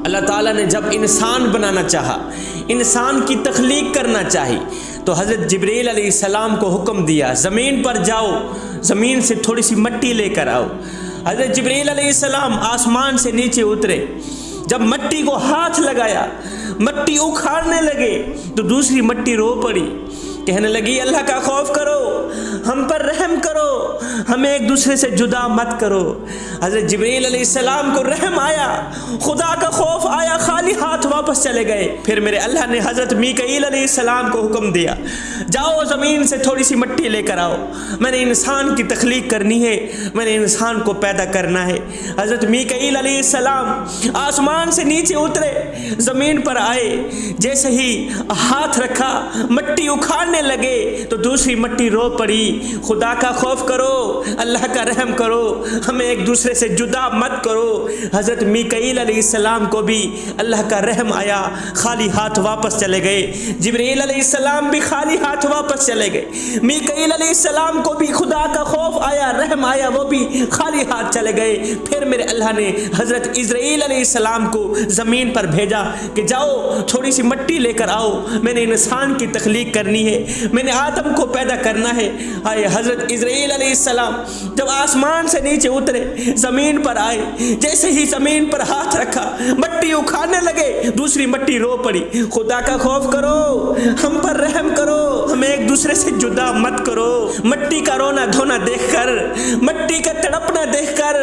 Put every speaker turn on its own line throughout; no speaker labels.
اللہ تعالیٰ نے جب انسان بنانا چاہا، انسان کی تخلیق کرنا چاہی، تو حضرت جبرائیل علیہ السلام کو حکم دیا زمین پر جاؤ، زمین سے تھوڑی سی مٹی لے کر آؤ۔ حضرت جبرائیل علیہ السلام آسمان سے نیچے اترے، جب مٹی کو ہاتھ لگایا، مٹی اکھاڑنے لگے تو دوسری مٹی رو پڑی، کہنے لگی اللہ کا خوف کرو، ہم پر رحم کرو، ہمیں ایک دوسرے سے جدا مت کرو۔ حضرت جبرائیل علیہ السلام کو رحم آیا، خدا کا خوف آیا، خالی ہاتھ واپس چلے گئے۔ پھر میرے اللہ نے حضرت میکائیل علیہ السلام کو حکم دیا جاؤ زمین سے تھوڑی سی مٹی لے کر آؤ، میں نے انسان کی تخلیق کرنی ہے، میں نے انسان کو پیدا کرنا ہے۔ حضرت میکائیل علیہ السلام آسمان سے نیچے اترے، زمین پر آئے، جیسے ہی ہاتھ رکھا مٹی اکھاڑنے لگے تو دوسری مٹی رو پڑی، خدا کا خوف کرو، اللہ کا رحم کرو، ہمیں ایک دوسرے سے جدا مت کرو۔ حضرت میکائیل علیہ السلام کو بھی اللہ کا رحم آیا، خالی ہاتھ واپس چلے گئے۔ جبرائیل علیہ السلام بھی خالی ہاتھ واپس چلے گئے۔ میکائیل علیہ السلام کو بھی خدا کا خوف آیا، رحم آیا، وہ بھی خالی ہاتھ چلے گئے۔ پھر میرے اللہ نے حضرت اسرائیل علیہ السلام کو زمین پر بھیجا کہ جاؤ تھوڑی سی مٹی لے کر آؤ، میں نے انسان کی تخلیق کرنی ہے، میں نے آدم کو پیدا کرنا ہے۔ آئے حضرت اسرائیل علیہ السلام جب آسمان سے نیچے اترے، زمین پر آئے، جیسے ہی زمین پر ہاتھ رکھا مٹی اکھاڑنے لگے، دوسری مٹی رو پڑی، خدا کا خوف کرو، ہم پر رحم کرو، ہمیں ایک دوسرے سے جدا مت کرو۔ مٹی کا رونا دھونا دیکھ کر، مٹی کا تڑپنا دیکھ کر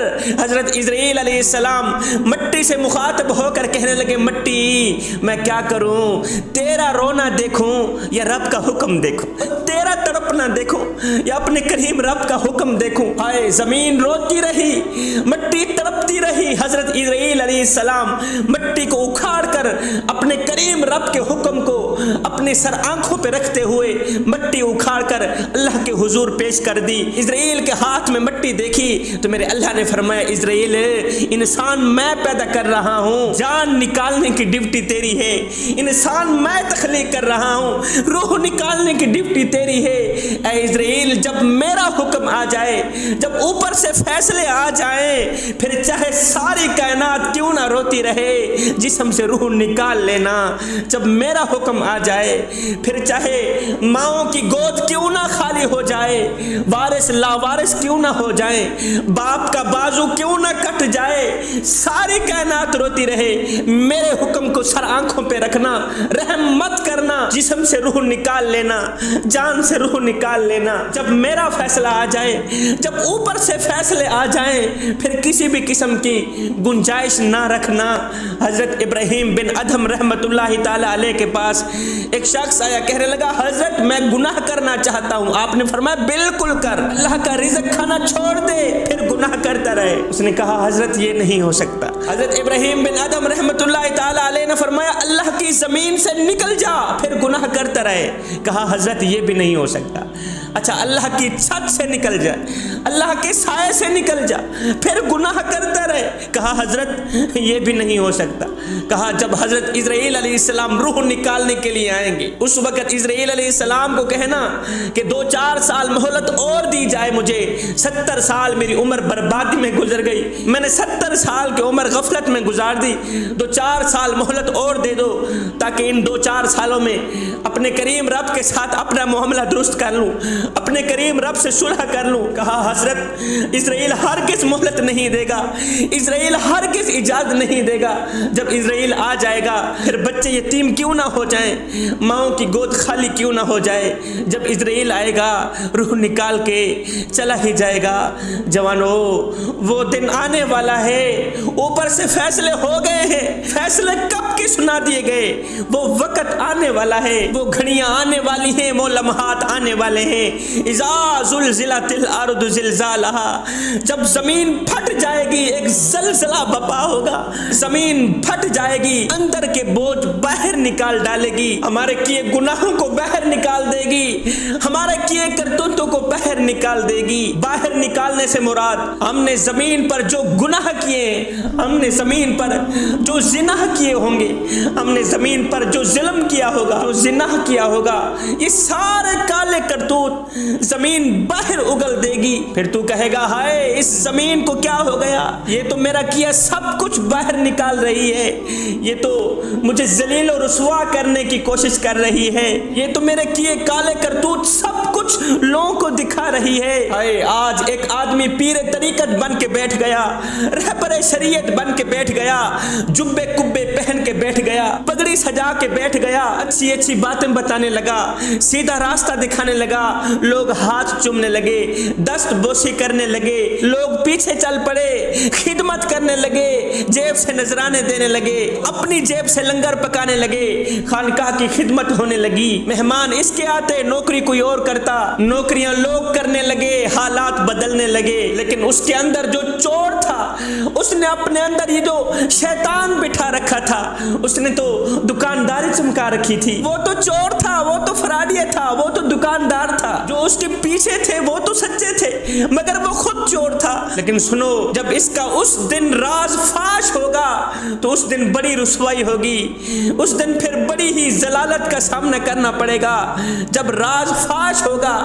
حضرت اسرائیل علیہ السلام مٹی سے مخاطب ہو کر کہنے لگے مٹی میں کیا کروں، تیرا رونا دیکھوں یا رب کا حکم دیکھوں، تیرا تڑپنا دیکھوں یا اپنے کریم رب کا حکم دیکھوں۔ آئے زمین روتی رہی، مٹی تڑپتی رہی، حضرت اسرائیل علیہ السلام مٹی کو اکھاڑ کر اپنے کریم رب کے حکم کو اپنے سر آنکھوں پہ رکھتے ہوئے مٹی اکھاڑ کر اللہ کے حضور پیش کر دی۔ اسرائیل کے ہاتھ میں مٹی دیکھی تو میرے اللہ نے فرمایا اسرائیل انسان میں پیدا کر رہا ہوں، جان نکالنے کی ڈیوٹی تیری ہے، انسان میں تخلیق کر رہا ہوں، روح نکالنے کی ڈیوٹی تیری ہے۔ اے اسرائیل جب میرا حکم آ جائے، جب اوپر سے فیصلے آ جائیں، پھر چاہے ساری کائنات کیوں نہ روتی رہے، جسم سے روح نکال لینا۔ جب میرا حکم آ جائے، پھر چاہے ماؤں کی گود کیوں نہ خالی ہو جائے، وارث لاوارث کیوں نہ ہو جائیں، باپ کا بازو کیوں نہ کٹ جائے، ساری کائنات روتی رہے، میرے حکم کو سر آنکھوں پہ رکھنا، رحم مت کرنا، جسم سے روح نکال لینا، جان سے روح نکال لینا۔ جب میرا فیصلہ آ جائے، جب اوپر سے فیصلے آ جائیں، پھر کسی بھی قسم کی گنجائش نہ رکھنا۔ حضرت ابراہیم بن ادھم رحمت اللہ تعالی علیہ کے پاس ایک شخص آیا، کہنے لگا حضرت میں گناہ کرنا چاہتا ہوں۔ آپ نے فرمایا بالکل کر، اللہ کا رزق کھانا چھوڑ دے پھر گناہ کرتا رہے۔ اس نے کہا حضرت یہ نہیں ہو سکتا۔ حضرت ابراہیم بن ادھم رحمت اللہ تعالی علیہ نے فرمایا اللہ کی زمین سے نکل جا پھر گناہ کرتا رہے۔ کہا حضرت یہ بھی نہیں ہو سکتا۔ اچھا اللہ کی چھت سے نکل جا، اللہ کے سائے سے نکل جا پھر گناہ کرتا رہے۔ کہا حضرت یہ بھی نہیں ہو سکتا۔ کہا جب حضرت اسرائیل علیہ السلام روح نکالنے کے لیے آئیں گے، اس وقت اسرائیل علیہ السلام کو کہنا کہ 2-4 سال مہلت اور دی جائے مجھے، 70 سال میری عمر بربادی میں گزر گئی، میں نے 70 سال کی عمر غفلت میں گزار دی، 2-4 سال مہلت اور دے دو تاکہ ان 2-4 سالوں میں اپنے کریم رب کے ساتھ اپنا معاملہ درست کر لوں، اپنے کریم رب سے صلح کر لوں۔ کہا حضرت اسرائیل ہرگز مہلت نہیں دے گا، اسرائیل ہرگز اجازت نہیں دے گا۔ جب اسرائیل آ جائے گا پھر بچے یتیم کیوں نہ ہو جائیں، ماؤں کی گود خالی کیوں نہ ہو جائے۔ جب اسرائیل آئے گا روح نکال کے چلا ہی جائے گا۔ جوانو وہ دن آنے والا ہے، اوپر سے فیصلے ہو گئے ہیں، فیصلے کب کے سنا دیے گئے، وہ وقت آنے والا ہے، وہ گھڑیاں آنے والی ہیں، وہ لمحات آنے والے ہیں۔ اذا زلزلت الارض زلزالہا، جب زمین پھٹ جائے گی ایک زلزلہ بپا ہوگا، زمین پھٹ جائے گی، اندر کے بوجھ باہر نکال ڈالے گی، ہمارے کیے گناہوں کو باہر نکال دے گی، ہمارے کیے کرتوتوں کو باہر نکال دے گی۔ باہر نکالنے سے مراد ہم نے زمین پر جو گناہ کیے، ہم نے زمین پر جو زنا کیے ہوں گے، ہم نے زمین پر جو ظلم کیا ہوگا، جو زنا کیا ہوگا، یہ سارے کالے کرتوت زمین باہر اگل دے گی۔ پھر تو کہے گا ہائے اس زمین کو کیا ہو گیا، یہ یہ تو میرا کیا سب کچھ باہر نکال رہی ہے، یہ تو مجھے ذلیل و رسوا کرنے کی کوشش کر رہی ہے، یہ تو میرے کیے کالے کرتوت سب کچھ لوگوں کو دکھا رہی ہے۔ آج ایک آدمی پیر طریقت بن کے بیٹھ گیا، رہبر شریعت بن کے بیٹھ گیا، جبے کبے پہن کے بیٹھ گیا، پگڑی سجا کے بیٹھ گیا، اچھی اچھی باتیں بتانے لگا، سیدھا راستہ دکھانے لگا، لوگ ہاتھ چومنے لگے، دست بوسی کرنے لگے، لوگ پیچھے چل پڑے، خدمت کرنے لگے، جیب سے نذرانے دینے لگے، اپنی جیب سے لنگر پکانے لگے، خانقاہ کی خدمت ہونے لگی، مہمان اس کے آتے، نوکری کوئی اور کرتا، نوکریاں لوگ کرنے لگے، حالات بدلنے لگے، لیکن اس کے اندر جو چور تھا، اس نے اپنے اندر یہ جو شیطان بٹھا رکھا تھا، اس نے تو دکانداری چمکا رکھی تھی، وہ تو چور تھا، وہ تو فراڈیہ تھا، وہ تو دکاندار تھا، جو اس کے پیچھے تھے وہ تو سچے تھے مگر وہ خود چور تھا۔ لیکن سنو، جب اس کا اس دن راز فاش ہوگا تو اس دن بڑی رسوائی ہوگی، اس دن پھر بڑی ہی ضلالت کا سامنا کرنا پڑے گا۔ جب راز فاش ہوگا،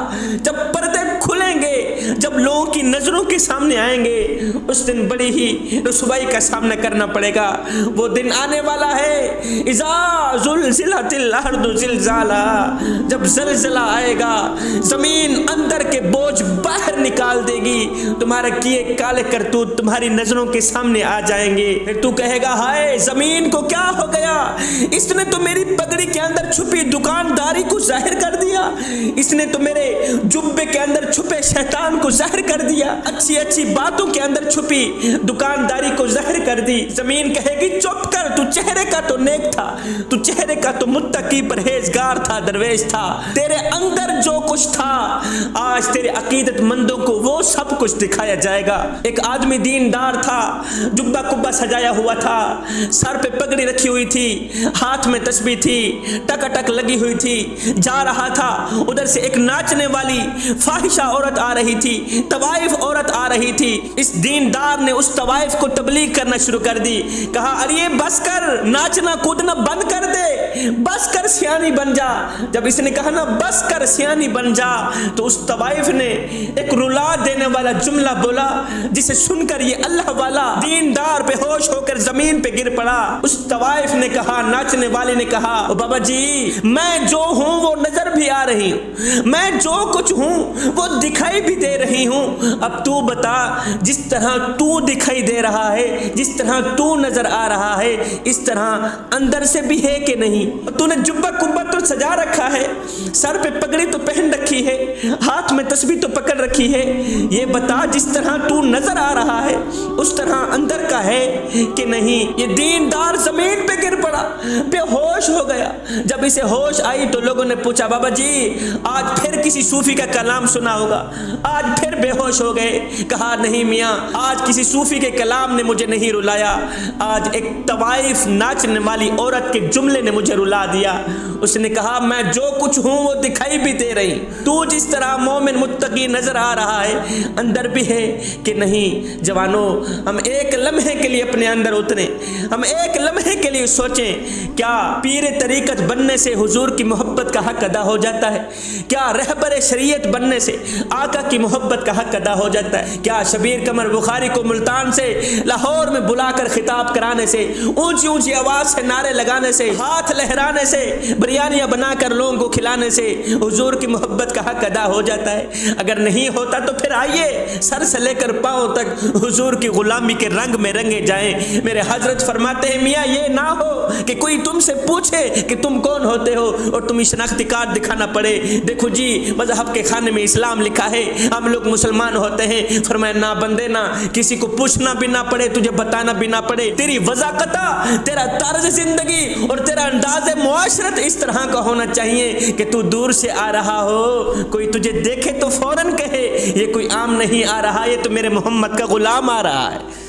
جب پردے کھلیں گے، جب لوگوں کی نظروں کے سامنے آئیں گے، اس دن بڑی ہی رسوائی کا سامنا کرنا پڑے گا۔ وہ دن آنے والا ہے، اذا زلزلت الارض زلزالها، جب زلزلہ آئے گا، زمین اندر کے بوجھ باہر نکال دے گی، تمہارے کیے کالے کرتوت تمہاری نظروں کے سامنے آ جائیں گے، پھر تو کہے گا ہائے زمین کو کیا ہو گیا، اس نے تو میری پگڑی کے اندر چھپی دکانداری کو ظاہر کر دیا، اس نے تو میرے جبے کے اندر چھپے شیطان کو ظاہر کر دیا، اچھی اچھی باتوں کے اندر چھپی دکانداری کو ظاہر کر دی۔ زمین کہے گی چپ کر، تو چہرے کا تو نیک تھا، تو چہرے کا تو متقی پرہیزگار تھا، درویش تھا، تیرے اندر جو کچھ تھا آج تیرے عقیدت مندوں کو وہ سب کچھ دکھایا جائے گا۔ ایک آدمی دیندار تھا، جبہ کبہ سجایا ہوا تھا، سر پہ پگڑی رکھی ہوئی تھی، ہاتھ میں تسبیح تھی، ٹک لگی ہوئی تھی، جا رہا تھا، ادھر سے ایک ناچنے والی فاحشہ عورت آ رہی تھی، طوائف عورت آ رہی تھی، اس دیندار نے اس طوائف کو تبلیغ کرنا شروع کر دی، کہا ارے بس کر، ناچنا کودنا بند کر دے، بس کر سیانی بن جا۔ جب اس نے کہا نا بس کر سیانی بن جا، تو اس طوائف نے ایک رلا دینے والا جملہ بولا جسے سن کر یہ اللہ والا دیندار بے ہوش ہو کر زمین پہ گر پڑا۔ اس طوائف نے کہا، ناچنے والے نے کہا، او بابا جی میں جو ہوں وہ نظر بھی آ رہی ہوں، میں جو کچھ ہوں وہ دکھائی بھی دے رہی ہوں، اب تو بتا جس طرح تو دکھائی دے رہا ہے، جس طرح تو نظر آ رہا ہے، اس طرح اندر سے بھی ہے کہ نہیں؟ تو نے جبہ کبہ تو سجا رکھا ہے، سر پہ پگڑی تو پہن رکھی ہے، ہاتھ میں تسبیح تو پکڑ رکھی ہے، یہ بتا جس طرح تو نظر آ رہا ہے اس طرح اندر کا ہے کہ نہیں؟ یہ دیندار زمین پہ گر پڑا، بے ہوش ہو گیا۔ جب اسے ہوش آئی تو لوگوں نے پوچھا بابا جی آج پھر کسی صوفی کا کلام سنا ہوگا، آج پھر بے ہوش ہو گئے؟ کہا نہیں میاں، آج کسی صوفی کے کلام نے مجھے نہیں رلایا، آج ایک طوائف ناچنے والی عورت کے جملے نے مجھے رلا دیا۔ اس نے کہا میں جو کچھ ہوں وہ دکھائی بھی دے رہی، تو جس طرح مومن متقی نظر آ رہا ہے اندر بھی ہے کہ نہیں؟ جوانوں، ہم ایک لمحے کے لیے اپنے اندر اتریں، ہم ایک لمحے کے لیے سوچیں، کیا پیر طریقت بننے سے حضور کی محبت کا حق ادا ہو جاتا ہے؟ کیا رہبر شریعت بننے سے آقا کی محبت کا حق ادا ہو جاتا ہے؟ کیا شبیر قمر بخاری کو ملتان سے لاہور میں بلا کر خطاب کرانے سے، اونچی اونچی آواز سے نعرے لگانے سے، ہاتھ لہرانے سے، بریانیاں بنا کر لوگوں کو کھلانے سے حضور کی محبت کا حق ادا ہو جاتا ہے؟ اگر نہیں ہوتا تو پھر آئیے سر سے لے کر پاؤں تک حضور کی غلامی کے رنگ میں رنگے جائیں۔ میرے حضرت فرماتے ہیں میاں یہ نہ ہو کہ کوئی تم سے پوچھے کہ تم کون ہوتے ہو اور تمہیں شناختی کارڈ دکھانا پڑے، دیکھو جی مذہب کے خانے میں اسلام لکھا ہے، ہم لوگ مسلمان ہوتے ہیں۔ فرمایا نہ بندے، نہ کسی کو پوچھنا بھی نہ پڑے، تجھے بتانا بھی نہ پڑے، تیری وضاحت، تیرا طرز زندگی اور تیرا انداز معاشرت اس طرح کا ہونا چاہیے کہ تو دور سے آ رہا ہو، کوئی تجھے دیکھے تو فوراً کہے یہ کوئی عام نہیں آ رہا، یہ تو میرے محمد کا غلام آ رہا ہے۔